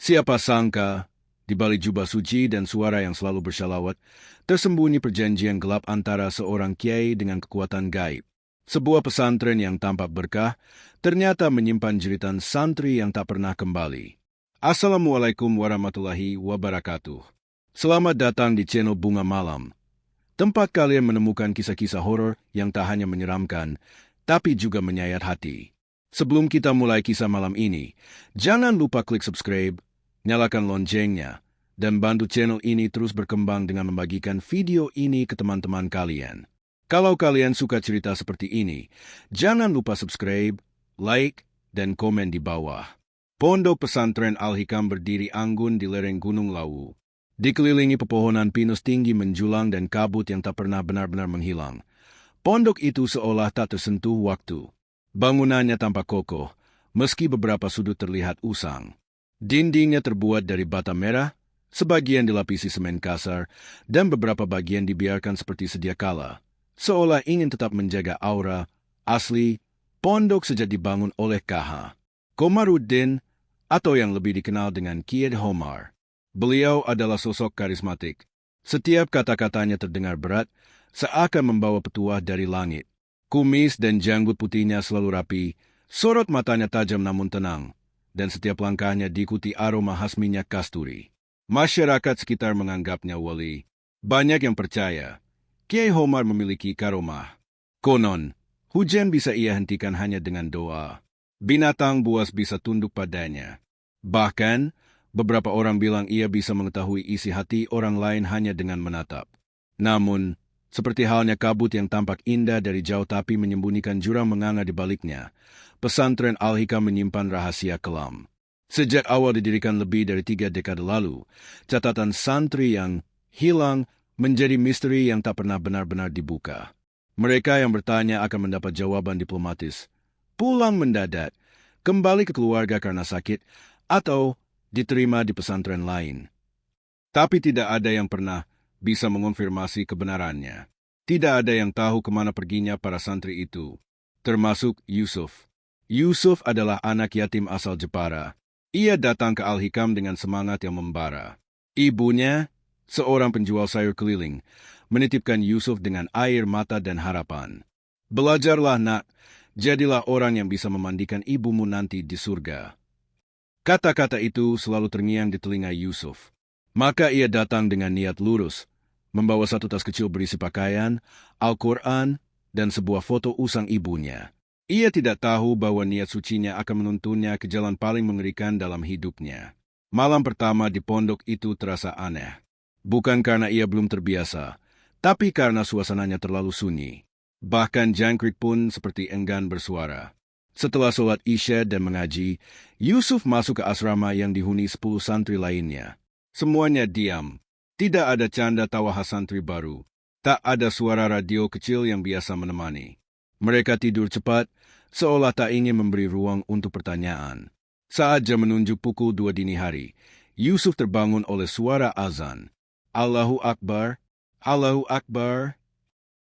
Siapa sangka, di balik jubah suci dan suara yang selalu bersyalawat, tersembunyi perjanjian gelap antara seorang kiai dengan kekuatan gaib. Sebuah pesantren yang tampak berkah, ternyata menyimpan jeritan santri yang tak pernah kembali. Assalamualaikum warahmatullahi wabarakatuh. Selamat datang di channel Bunga Malam, tempat kalian menemukan kisah-kisah horor yang tak hanya menyeramkan, tapi juga menyayat hati. Sebelum kita mulai kisah malam ini, jangan lupa klik subscribe, nyalakan loncengnya, dan bantu channel ini terus berkembang dengan membagikan video ini ke teman-teman kalian. Kalau kalian suka cerita seperti ini, jangan lupa subscribe, like, dan komen di bawah. Pondok Pesantren Al-Hikam berdiri anggun di lereng Gunung Lawu. Dikelilingi pepohonan pinus tinggi menjulang dan kabut yang tak pernah benar-benar menghilang. Pondok itu seolah tak tersentuh waktu. Bangunannya tampak kokoh, meski beberapa sudut terlihat usang. Dindingnya terbuat dari bata merah, sebagian dilapisi semen kasar, dan beberapa bagian dibiarkan seperti sedia kala, seolah ingin tetap menjaga aura asli pondok sejak dibangun oleh KH Komaruddin, atau yang lebih dikenal dengan Kiai Homar. Beliau adalah sosok karismatik. Setiap kata-katanya terdengar berat, seakan membawa petuah dari langit. Kumis dan janggut putihnya selalu rapi, sorot matanya tajam namun tenang, dan setiap langkahnya diikuti aroma khas minyak kasturi. Masyarakat sekitar menganggapnya wali. Banyak yang percaya, Kiai Homar memiliki karomah. Konon, hujan bisa ia hentikan hanya dengan doa. Binatang buas bisa tunduk padanya. Bahkan, beberapa orang bilang ia bisa mengetahui isi hati orang lain hanya dengan menatap. Namun, seperti halnya kabut yang tampak indah dari jauh tapi menyembunyikan jurang menganga di baliknya, pesantren Al-Hikam menyimpan rahasia kelam. Sejak awal didirikan lebih dari 3 dekade lalu, catatan santri yang hilang menjadi misteri yang tak pernah benar-benar dibuka. Mereka yang bertanya akan mendapat jawaban diplomatis, pulang mendadak, kembali ke keluarga karena sakit, atau diterima di pesantren lain. Tapi tidak ada yang pernah bisa mengonfirmasi kebenarannya. Tidak ada yang tahu kemana perginya para santri itu, termasuk Yusuf. Yusuf adalah anak yatim asal Jepara. Ia datang ke Al-Hikam dengan semangat yang membara. Ibunya, seorang penjual sayur keliling, menitipkan Yusuf dengan air mata dan harapan. Belajarlah nak, jadilah orang yang bisa memandikan ibumu nanti di surga. Kata-kata itu selalu terngiang di telinga Yusuf. Maka ia datang dengan niat lurus, membawa satu tas kecil berisi pakaian, Al-Quran, dan sebuah foto usang ibunya. Ia tidak tahu bahwa niat sucinya akan menuntunnya ke jalan paling mengerikan dalam hidupnya. Malam pertama di pondok itu terasa aneh. Bukan karena ia belum terbiasa, tapi karena suasananya terlalu sunyi. Bahkan jangkrik pun seperti enggan bersuara. Setelah sholat Isya dan mengaji, Yusuf masuk ke asrama yang dihuni 10 santri lainnya. Semuanya diam. Tidak ada canda tawa khas santri baru. Tak ada suara radio kecil yang biasa menemani. Mereka tidur cepat, seolah tak ingin memberi ruang untuk pertanyaan. Saat jam menunjuk pukul 2 dini hari, Yusuf terbangun oleh suara azan. Allahu Akbar, Allahu Akbar.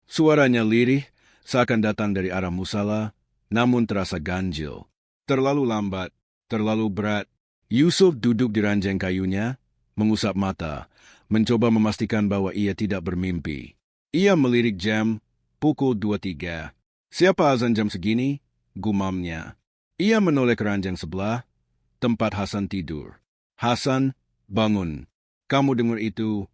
Suaranya lirih, seakan datang dari arah musala, namun terasa ganjil. Terlalu lambat, terlalu berat. Yusuf duduk di ranjang kayunya, mengusap mata, mencoba memastikan bahwa ia tidak bermimpi. Ia melirik jam, pukul 2.03. Siapa azan jam segini? Gumamnya. Ia menoleh ke ranjang sebelah, tempat Hasan tidur. Hasan, bangun. Kamu dengar itu?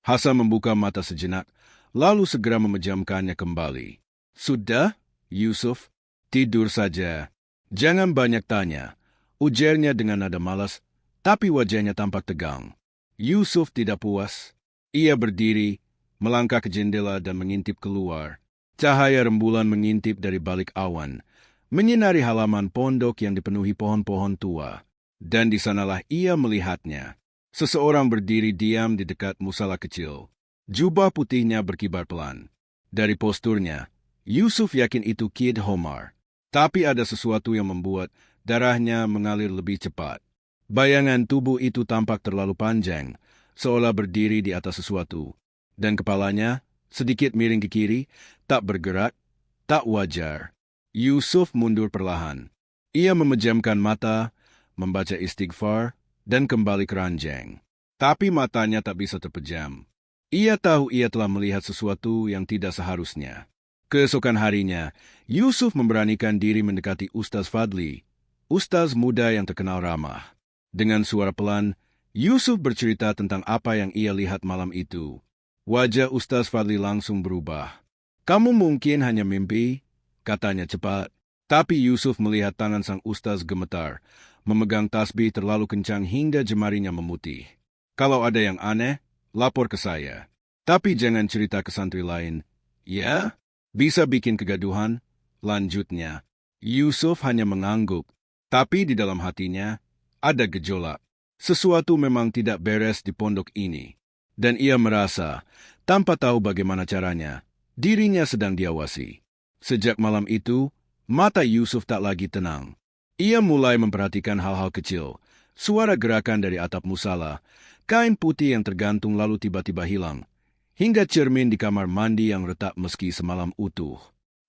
Hasan membuka mata sejenak, lalu segera memejamkannya kembali. Sudah, Yusuf? Tidur saja. Jangan banyak tanya. Ujarnya dengan nada malas, tapi wajahnya tampak tegang. Yusuf tidak puas. Ia berdiri, melangkah ke jendela dan mengintip keluar. Cahaya rembulan mengintip dari balik awan, menyinari halaman pondok yang dipenuhi pohon-pohon tua. Dan di sanalah ia melihatnya. Seseorang berdiri diam di dekat musala kecil. Jubah putihnya berkibar pelan. Dari posturnya, Yusuf yakin itu Kiai Homar. Tapi ada sesuatu yang membuat darahnya mengalir lebih cepat. Bayangan tubuh itu tampak terlalu panjang, seolah berdiri di atas sesuatu. Dan kepalanya, sedikit miring ke kiri, tak bergerak, tak wajar. Yusuf mundur perlahan. Ia memejamkan mata, membaca istighfar, dan kembali ke ranjang. Tapi matanya tak bisa terpejam. Ia tahu ia telah melihat sesuatu yang tidak seharusnya. Keesokan harinya, Yusuf memberanikan diri mendekati Ustaz Fadli, ustaz muda yang terkenal ramah. Dengan suara pelan, Yusuf bercerita tentang apa yang ia lihat malam itu. Wajah Ustaz Fadli langsung berubah. "Kamu mungkin hanya mimpi," katanya cepat. Tapi Yusuf melihat tangan sang ustaz gemetar, memegang tasbih terlalu kencang hingga jemarinya memutih. "Kalau ada yang aneh, lapor ke saya. Tapi jangan cerita ke santri lain. Ya? Bisa bikin kegaduhan," lanjutnya. Yusuf hanya mengangguk, tapi di dalam hatinya ada gejolak. Sesuatu memang tidak beres di pondok ini. Dan ia merasa, tanpa tahu bagaimana caranya, dirinya sedang diawasi. Sejak malam itu, mata Yusuf tak lagi tenang. Ia mulai memperhatikan hal-hal kecil, suara gerakan dari atap musala, kain putih yang tergantung lalu tiba-tiba hilang, hingga cermin di kamar mandi yang retak meski semalam utuh.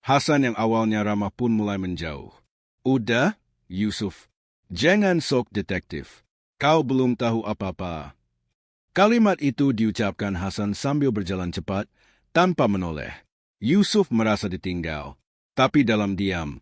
Hasan yang awalnya ramah pun mulai menjauh. "Udah, Yusuf. Jangan sok detektif. Kau belum tahu apa-apa." Kalimat itu diucapkan Hasan sambil berjalan cepat, tanpa menoleh. Yusuf merasa ditinggal. Tapi dalam diam,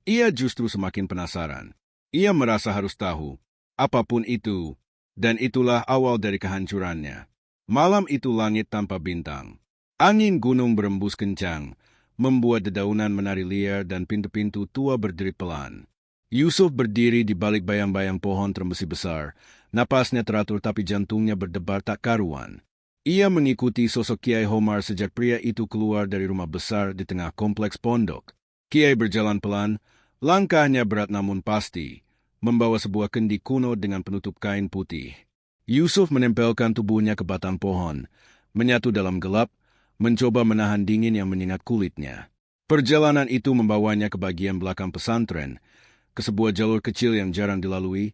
ia justru semakin penasaran. Ia merasa harus tahu, apapun itu, dan itulah awal dari kehancurannya. Malam itu langit tanpa bintang. Angin gunung berembus kencang, membuat dedaunan menari liar dan pintu-pintu tua berdiri pelan. Yusuf berdiri di balik bayang-bayang pohon terembesi besar. Napasnya teratur tapi jantungnya berdebar tak karuan. Ia mengikuti sosok Kiai Homar sejak pria itu keluar dari rumah besar di tengah kompleks pondok. Kiai berjalan pelan, langkahnya berat namun pasti, membawa sebuah kendi kuno dengan penutup kain putih. Yusuf menempelkan tubuhnya ke batang pohon, menyatu dalam gelap, mencoba menahan dingin yang menyengat kulitnya. Perjalanan itu membawanya ke bagian belakang pesantren, ke sebuah jalur kecil yang jarang dilalui,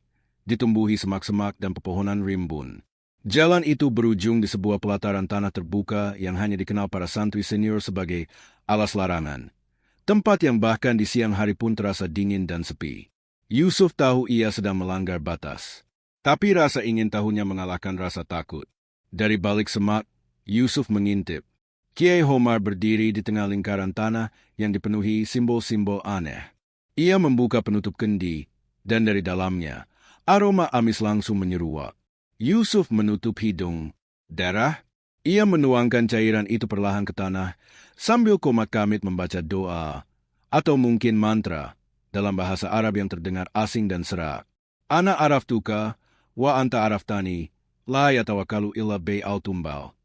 ditumbuhi semak-semak dan pepohonan rimbun. Jalan itu berujung di sebuah pelataran tanah terbuka yang hanya dikenal para santri senior sebagai alas larangan. Tempat yang bahkan di siang hari pun terasa dingin dan sepi. Yusuf tahu ia sedang melanggar batas. Tapi rasa ingin tahunya mengalahkan rasa takut. Dari balik semak, Yusuf mengintip. Kiai Homar berdiri di tengah lingkaran tanah yang dipenuhi simbol-simbol aneh. Ia membuka penutup kendi, dan dari dalamnya, aroma amis langsung menyeruak. Yusuf menutup hidung. "Darah?" Ia menuangkan cairan itu perlahan ke tanah, sambil komat kamit membaca doa, atau mungkin mantra, dalam bahasa Arab yang terdengar asing dan serak. "Ana araftuka, wa anta araftani, la yatawakalu illa al tumbal."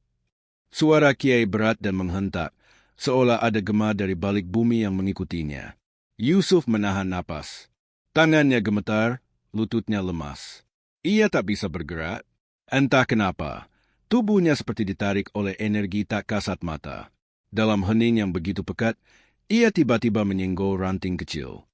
Suara Kiai berat dan menghentak, seolah ada gema dari balik bumi yang mengikutinya. Yusuf menahan napas. Tangannya gemetar, lututnya lemas. Ia tak bisa bergerak. Entah kenapa, tubuhnya seperti ditarik oleh energi tak kasat mata. Dalam hening yang begitu pekat, ia tiba-tiba menyenggol ranting kecil.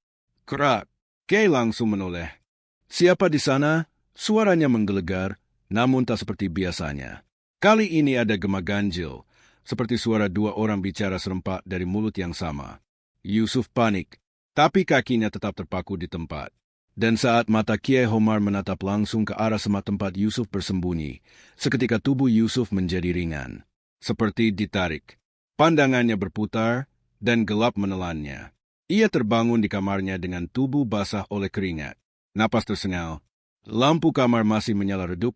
Kerak! Kiai langsung menoleh. "Siapa di sana?" Suaranya menggelegar, namun tak seperti biasanya. Kali ini ada gema ganjil, seperti suara dua orang bicara serempak dari mulut yang sama. Yusuf panik, tapi kakinya tetap terpaku di tempat. Dan saat mata Kiai Homar menatap langsung ke arah semak tempat Yusuf bersembunyi, seketika tubuh Yusuf menjadi ringan. Seperti ditarik. Pandangannya berputar, dan gelap menelannya. Ia terbangun di kamarnya dengan tubuh basah oleh keringat. Napas tersengal. Lampu kamar masih menyala redup,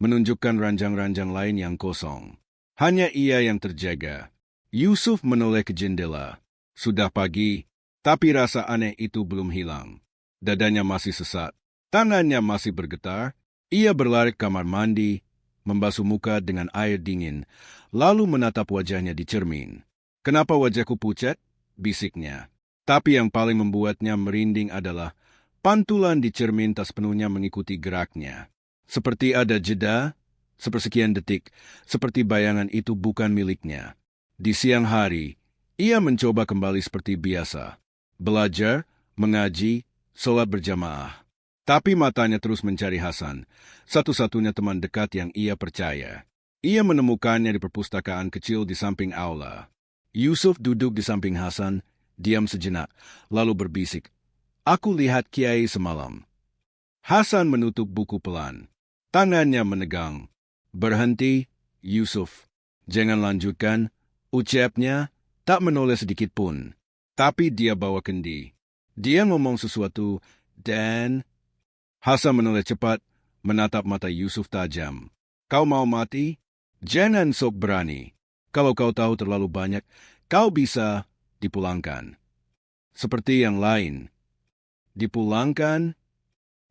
menunjukkan ranjang-ranjang lain yang kosong. Hanya ia yang terjaga. Yusuf menoleh ke jendela. Sudah pagi, tapi rasa aneh itu belum hilang. Dadanya masih sesak. Tangannya masih bergetar. Ia berlari ke kamar mandi, membasuh muka dengan air dingin, lalu menatap wajahnya di cermin. "Kenapa wajahku pucat?" bisiknya. Tapi yang paling membuatnya merinding adalah pantulan di cermin tak sepenuhnya mengikuti geraknya. Seperti ada jeda, sepersekian detik, seperti bayangan itu bukan miliknya. Di siang hari, ia mencoba kembali seperti biasa. Belajar, mengaji, sholat berjamaah. Tapi matanya terus mencari Hasan, satu-satunya teman dekat yang ia percaya. Ia menemukannya di perpustakaan kecil di samping aula. Yusuf duduk di samping Hasan, diam sejenak, lalu berbisik, "Aku lihat Kiai semalam." Hasan menutup buku pelan. Tangannya menegang. Berhenti, Yusuf. Jangan lanjutkan, ucapnya, tak menoleh sedikit pun. Tapi dia bawa kendi. Dia ngomong sesuatu, dan Hasan menoleh cepat, menatap mata Yusuf tajam. Kau mau mati? Jangan sok berani. Kalau kau tahu terlalu banyak, kau bisa dipulangkan. Seperti yang lain. Dipulangkan?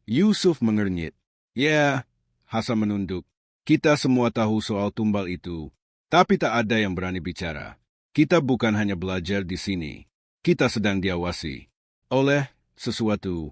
Yusuf mengernyit. Ya, Hasan menunduk. Kita semua tahu soal tumbal itu, tapi tak ada yang berani bicara. Kita bukan hanya belajar di sini. Kita sedang diawasi oleh sesuatu.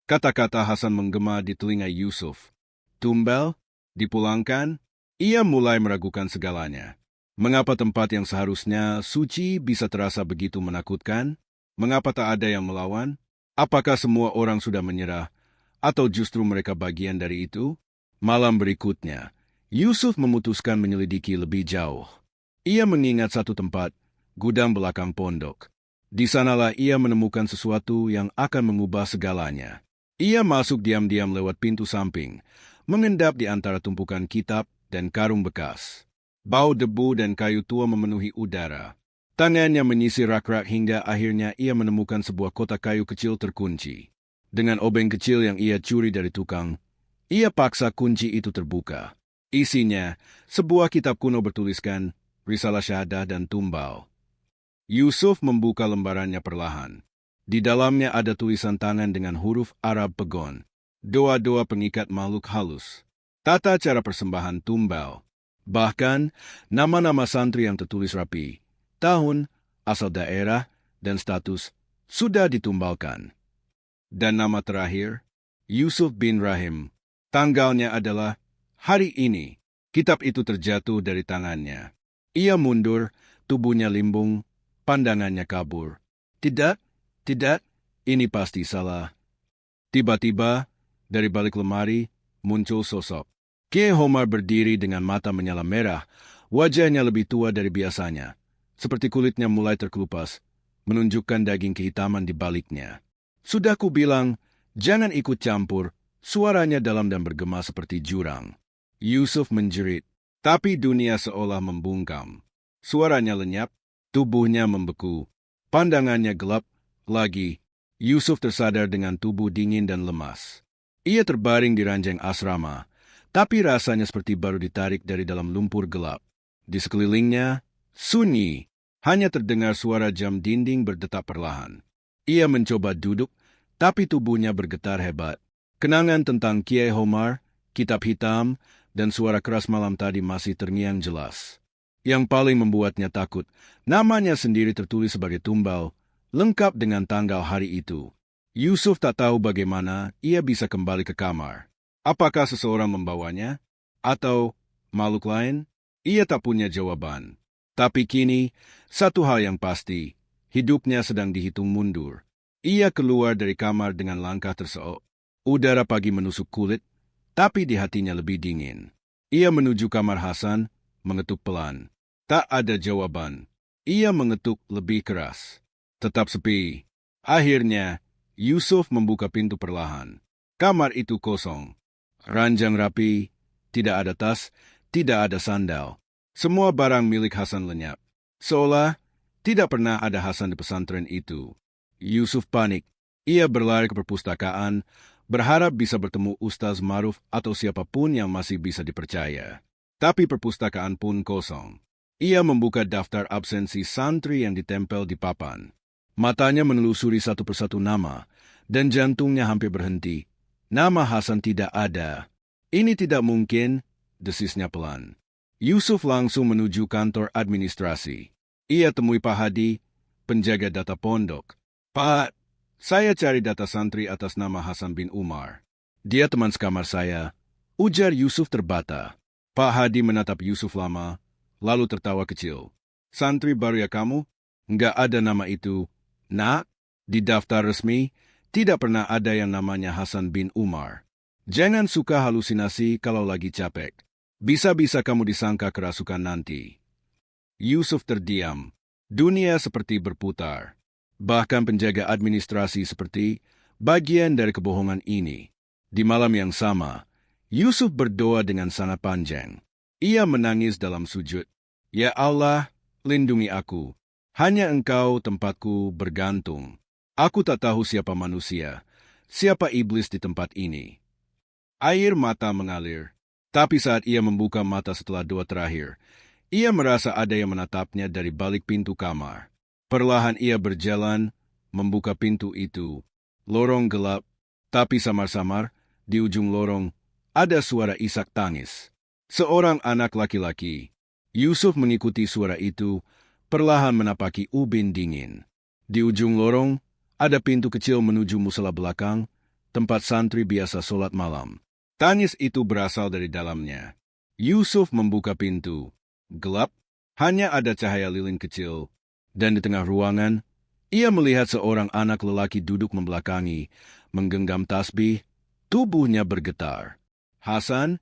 Kata-kata Hasan menggema di telinga Yusuf. Tumbal? Dipulangkan? Ia mulai meragukan segalanya. Mengapa tempat yang seharusnya suci bisa terasa begitu menakutkan? Mengapa tak ada yang melawan? Apakah semua orang sudah menyerah? Atau justru mereka bagian dari itu? Malam berikutnya, Yusuf memutuskan menyelidiki lebih jauh. Ia mengingat satu tempat, gudang belakang pondok. Di sanalah ia menemukan sesuatu yang akan mengubah segalanya. Ia masuk diam-diam lewat pintu samping, mengendap di antara tumpukan kitab dan karung bekas. Bau debu dan kayu tua memenuhi udara. Tangannya menyisir rak-rak hingga akhirnya ia menemukan sebuah kotak kayu kecil terkunci. Dengan obeng kecil yang ia curi dari tukang, ia paksa kunci itu terbuka. Isinya, sebuah kitab kuno bertuliskan Risalah Syahadah dan Tumbal. Yusuf membuka lembarannya perlahan. Di dalamnya ada tulisan tangan dengan huruf Arab pegon. Doa-doa pengikat makhluk halus. Tata cara persembahan tumbal. Bahkan, nama-nama santri yang tertulis rapi. Tahun, asal daerah, dan status sudah ditumbalkan. Dan nama terakhir, Yusuf bin Rahim. Tanggalnya adalah hari ini. Kitab itu terjatuh dari tangannya. Ia mundur, tubuhnya limbung, pandangannya kabur. Tidak, ini pasti salah. Tiba-tiba, dari balik lemari, muncul sosok. Kiai Homar berdiri dengan mata menyala merah, wajahnya lebih tua dari biasanya. Seperti kulitnya mulai terkelupas, menunjukkan daging kehitaman di baliknya. Sudah kubilang, jangan ikut campur, suaranya dalam dan bergema seperti jurang. Yusuf menjerit, tapi dunia seolah membungkam. Suaranya lenyap, tubuhnya membeku, pandangannya gelap. Lagi, Yusuf tersadar dengan tubuh dingin dan lemas. Ia terbaring di ranjang asrama, tapi rasanya seperti baru ditarik dari dalam lumpur gelap. Di sekelilingnya, sunyi, hanya terdengar suara jam dinding berdetak perlahan. Ia mencoba duduk, tapi tubuhnya bergetar hebat. Kenangan tentang Kiai Homar, kitab hitam, dan suara keras malam tadi masih terngiang jelas. Yang paling membuatnya takut, namanya sendiri tertulis sebagai tumbal, lengkap dengan tanggal hari itu. Yusuf tak tahu bagaimana ia bisa kembali ke kamar. Apakah seseorang membawanya? Atau makhluk lain? Ia tak punya jawaban. Tapi kini, satu hal yang pasti, hidupnya sedang dihitung mundur. Ia keluar dari kamar dengan langkah terseok. Udara pagi menusuk kulit, tapi di hatinya lebih dingin. Ia menuju kamar Hasan, mengetuk pelan. Tak ada jawaban. Ia mengetuk lebih keras. Tetap sepi. Akhirnya, Yusuf membuka pintu perlahan. Kamar itu kosong. Ranjang rapi, tidak ada tas, tidak ada sandal. Semua barang milik Hasan lenyap. Seolah tidak pernah ada Hasan di pesantren itu. Yusuf panik. Ia berlari ke perpustakaan, berharap bisa bertemu Ustaz Maruf atau siapapun yang masih bisa dipercaya. Tapi perpustakaan pun kosong. Ia membuka daftar absensi santri yang ditempel di papan. Matanya menelusuri satu persatu nama, dan jantungnya hampir berhenti. Nama Hasan tidak ada. Ini tidak mungkin, desisnya pelan. Yusuf langsung menuju kantor administrasi. Ia temui Pak Hadi, penjaga data pondok. Pak, saya cari data santri atas nama Hasan bin Umar. Dia teman sekamar saya, ujar Yusuf terbata. Pak Hadi menatap Yusuf lama, lalu tertawa kecil. Santri baru ya kamu? Nggak ada nama itu. Nak, di daftar resmi, tidak pernah ada yang namanya Hasan bin Umar. Jangan suka halusinasi kalau lagi capek. Bisa-bisa kamu disangka kerasukan nanti. Yusuf terdiam. Dunia seperti berputar. Bahkan penjaga administrasi seperti bagian dari kebohongan ini. Di malam yang sama, Yusuf berdoa dengan sangat panjang. Ia menangis dalam sujud. Ya Allah, lindungi aku. Hanya Engkau tempatku bergantung. Aku tak tahu siapa manusia, siapa iblis di tempat ini. Air mata mengalir. Tapi saat ia membuka mata setelah doa terakhir, ia merasa ada yang menatapnya dari balik pintu kamar. Perlahan ia berjalan, membuka pintu itu. Lorong gelap, tapi samar-samar, di ujung lorong, ada suara isak tangis. Seorang anak laki-laki. Yusuf mengikuti suara itu, perlahan menapaki ubin dingin. Di ujung lorong, ada pintu kecil menuju musala belakang, tempat santri biasa sholat malam. Tangis itu berasal dari dalamnya. Yusuf membuka pintu. Gelap, hanya ada cahaya lilin kecil. Dan di tengah ruangan, ia melihat seorang anak lelaki duduk membelakangi, menggenggam tasbih, tubuhnya bergetar. Hasan?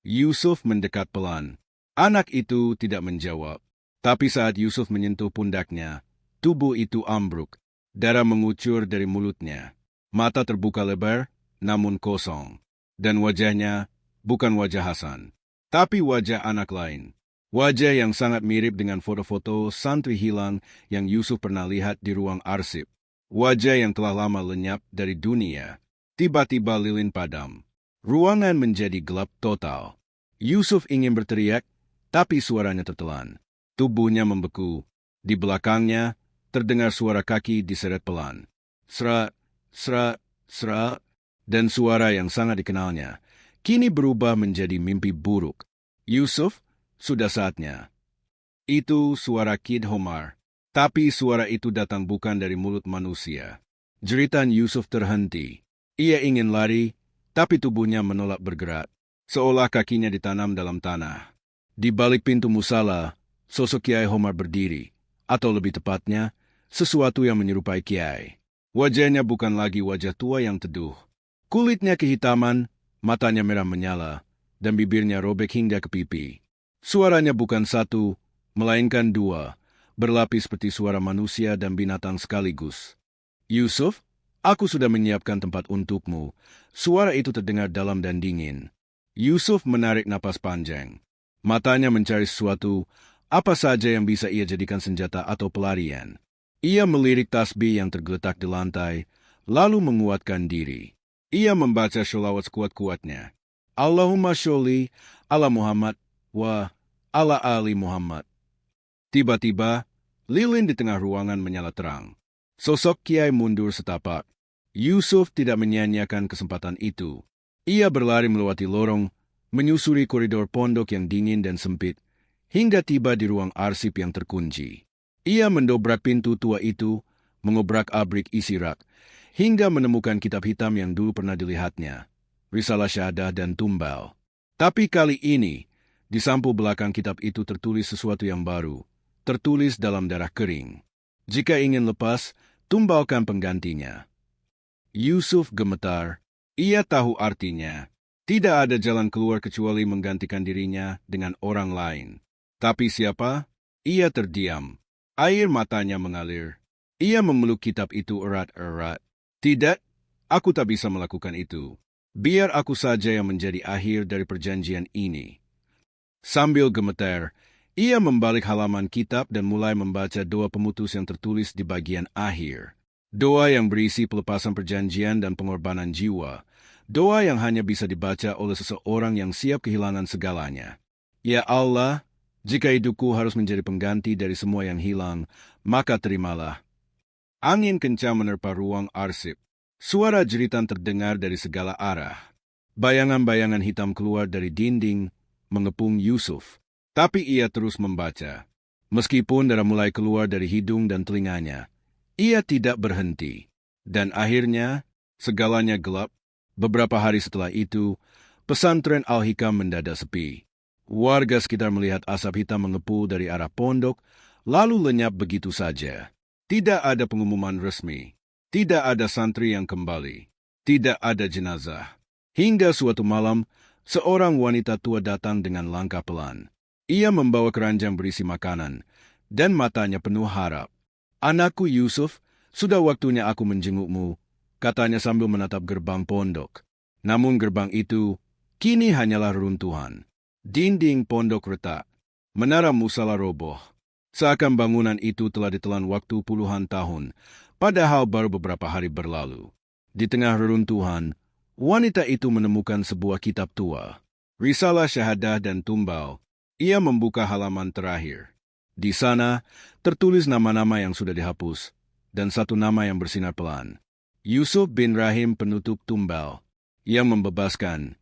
Yusuf mendekat pelan. Anak itu tidak menjawab. Tapi saat Yusuf menyentuh pundaknya, tubuh itu ambruk. Darah mengucur dari mulutnya. Mata terbuka lebar, namun kosong. Dan wajahnya bukan wajah Hasan, tapi wajah anak lain. Wajah yang sangat mirip dengan foto-foto santri hilang yang Yusuf pernah lihat di ruang arsip. Wajah yang telah lama lenyap dari dunia. Tiba-tiba lilin padam. Ruangan menjadi gelap total. Yusuf ingin berteriak, tapi suaranya tertelan. Tubuhnya membeku. Di belakangnya, terdengar suara kaki diseret pelan. Serak, serak, serak. Dan suara yang sangat dikenalnya, kini berubah menjadi mimpi buruk. Yusuf, sudah saatnya. Itu suara Kid Homar. Tapi suara itu datang bukan dari mulut manusia. Jeritan Yusuf terhenti. Ia ingin lari, tapi tubuhnya menolak bergerak. Seolah kakinya ditanam dalam tanah. Di balik pintu musala, sosok Kiai Homar berdiri. Atau lebih tepatnya, sesuatu yang menyerupai Kiai. Wajahnya bukan lagi wajah tua yang teduh. Kulitnya kehitaman, matanya merah menyala, dan bibirnya robek hingga ke pipi. Suaranya bukan satu, melainkan dua, berlapis seperti suara manusia dan binatang sekaligus. Yusuf, aku sudah menyiapkan tempat untukmu. Suara itu terdengar dalam dan dingin. Yusuf menarik napas panjang. Matanya mencari sesuatu, apa saja yang bisa ia jadikan senjata atau pelarian. Ia melirik tasbih yang tergeletak di lantai, lalu menguatkan diri. Ia membaca sholawat sekuat-kuatnya. Allahumma sholli ala Muhammad wa ala ali Muhammad. Tiba-tiba, lilin di tengah ruangan menyala terang. Sosok Kiai mundur setapak. Yusuf tidak menyia-nyiakan kesempatan itu. Ia berlari melewati lorong, menyusuri koridor pondok yang dingin dan sempit, hingga tiba di ruang arsip yang terkunci. Ia mendobrak pintu tua itu, mengobrak-abrik isi rak, hingga menemukan kitab hitam yang dulu pernah dilihatnya, Risalah Syahadah dan Tumbal. Tapi kali ini, di sampul belakang kitab itu tertulis sesuatu yang baru, tertulis dalam darah kering. Jika ingin lepas, tumbalkan penggantinya. Yusuf gemetar. Ia tahu artinya. Tidak ada jalan keluar kecuali menggantikan dirinya dengan orang lain. Tapi siapa? Ia terdiam. Air matanya mengalir. Ia memeluk kitab itu erat-erat. Tidak, aku tak bisa melakukan itu. Biar aku saja yang menjadi akhir dari perjanjian ini. Sambil gemetar, ia membalik halaman kitab dan mulai membaca doa pemutus yang tertulis di bagian akhir. Doa yang berisi pelepasan perjanjian dan pengorbanan jiwa. Doa yang hanya bisa dibaca oleh seseorang yang siap kehilangan segalanya. Ya Allah, jika hidupku harus menjadi pengganti dari semua yang hilang, maka terimalah. Angin kencang menerpa ruang arsip. Suara jeritan terdengar dari segala arah. Bayangan-bayangan hitam keluar dari dinding, mengepung Yusuf. Tapi ia terus membaca. Meskipun darah mulai keluar dari hidung dan telinganya, ia tidak berhenti. Dan akhirnya, segalanya gelap. Beberapa hari setelah itu, pesantren Al-Hikam mendadak sepi. Warga sekitar melihat asap hitam mengepul dari arah pondok, lalu lenyap begitu saja. Tidak ada pengumuman resmi. Tidak ada santri yang kembali. Tidak ada jenazah. Hingga suatu malam, seorang wanita tua datang dengan langkah pelan. Ia membawa keranjang berisi makanan, dan matanya penuh harap. Anakku Yusuf, sudah waktunya aku menjengukmu, katanya sambil menatap gerbang pondok. Namun gerbang itu Kini hanyalah reruntuhan. Dinding pondok retak. Menara musala roboh. Seakan bangunan itu telah ditelan waktu puluhan tahun, padahal baru beberapa hari berlalu. Di tengah reruntuhan, wanita itu menemukan sebuah kitab tua. Risalah Syahadah dan Tumbal. Ia membuka halaman terakhir. Di sana, tertulis nama-nama yang sudah dihapus, dan satu nama yang bersinar pelan. Yusuf bin Rahim penutup Tumbal. Ia membebaskan.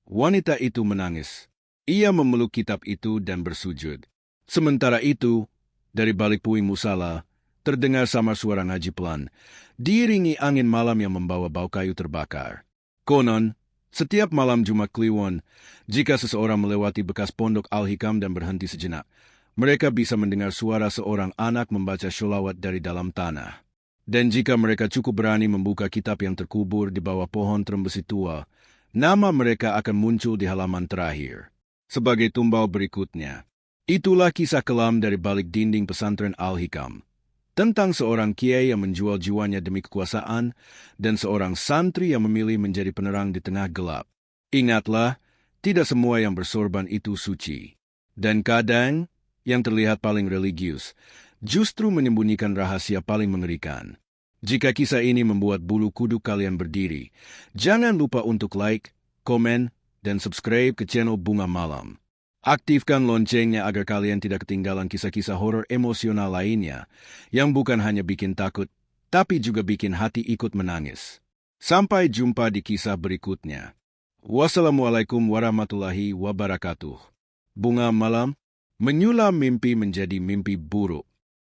Wanita itu menangis. Ia memeluk kitab itu dan bersujud. Sementara itu, dari balik puing musala, terdengar samar suara ngaji pelan, diiringi angin malam yang membawa bau kayu terbakar. Konon, setiap malam Jumat Kliwon, jika seseorang melewati bekas pondok Al-Hikam dan berhenti sejenak, mereka bisa mendengar suara seorang anak membaca sholawat dari dalam tanah. Dan jika mereka cukup berani membuka kitab yang terkubur di bawah pohon terembesi tua, nama mereka akan muncul di halaman terakhir. Sebagai tumbal berikutnya, itulah kisah kelam dari balik dinding pesantren Al-Hikam. Tentang seorang kiai yang menjual jiwanya demi kekuasaan dan seorang santri yang memilih menjadi penerang di tengah gelap. Ingatlah, tidak semua yang bersorban itu suci. Dan kadang, yang terlihat paling religius, justru menyembunyikan rahasia paling mengerikan. Jika kisah ini membuat bulu kuduk kalian berdiri, jangan lupa untuk like, komen, dan subscribe ke channel Bunga Malam. Aktifkan loncengnya agar kalian tidak ketinggalan kisah-kisah horor emosional lainnya yang bukan hanya bikin takut, tapi juga bikin hati ikut menangis. Sampai jumpa di kisah berikutnya. Wassalamualaikum warahmatullahi wabarakatuh. Bunga Malam, menyulam mimpi menjadi mimpi buruk.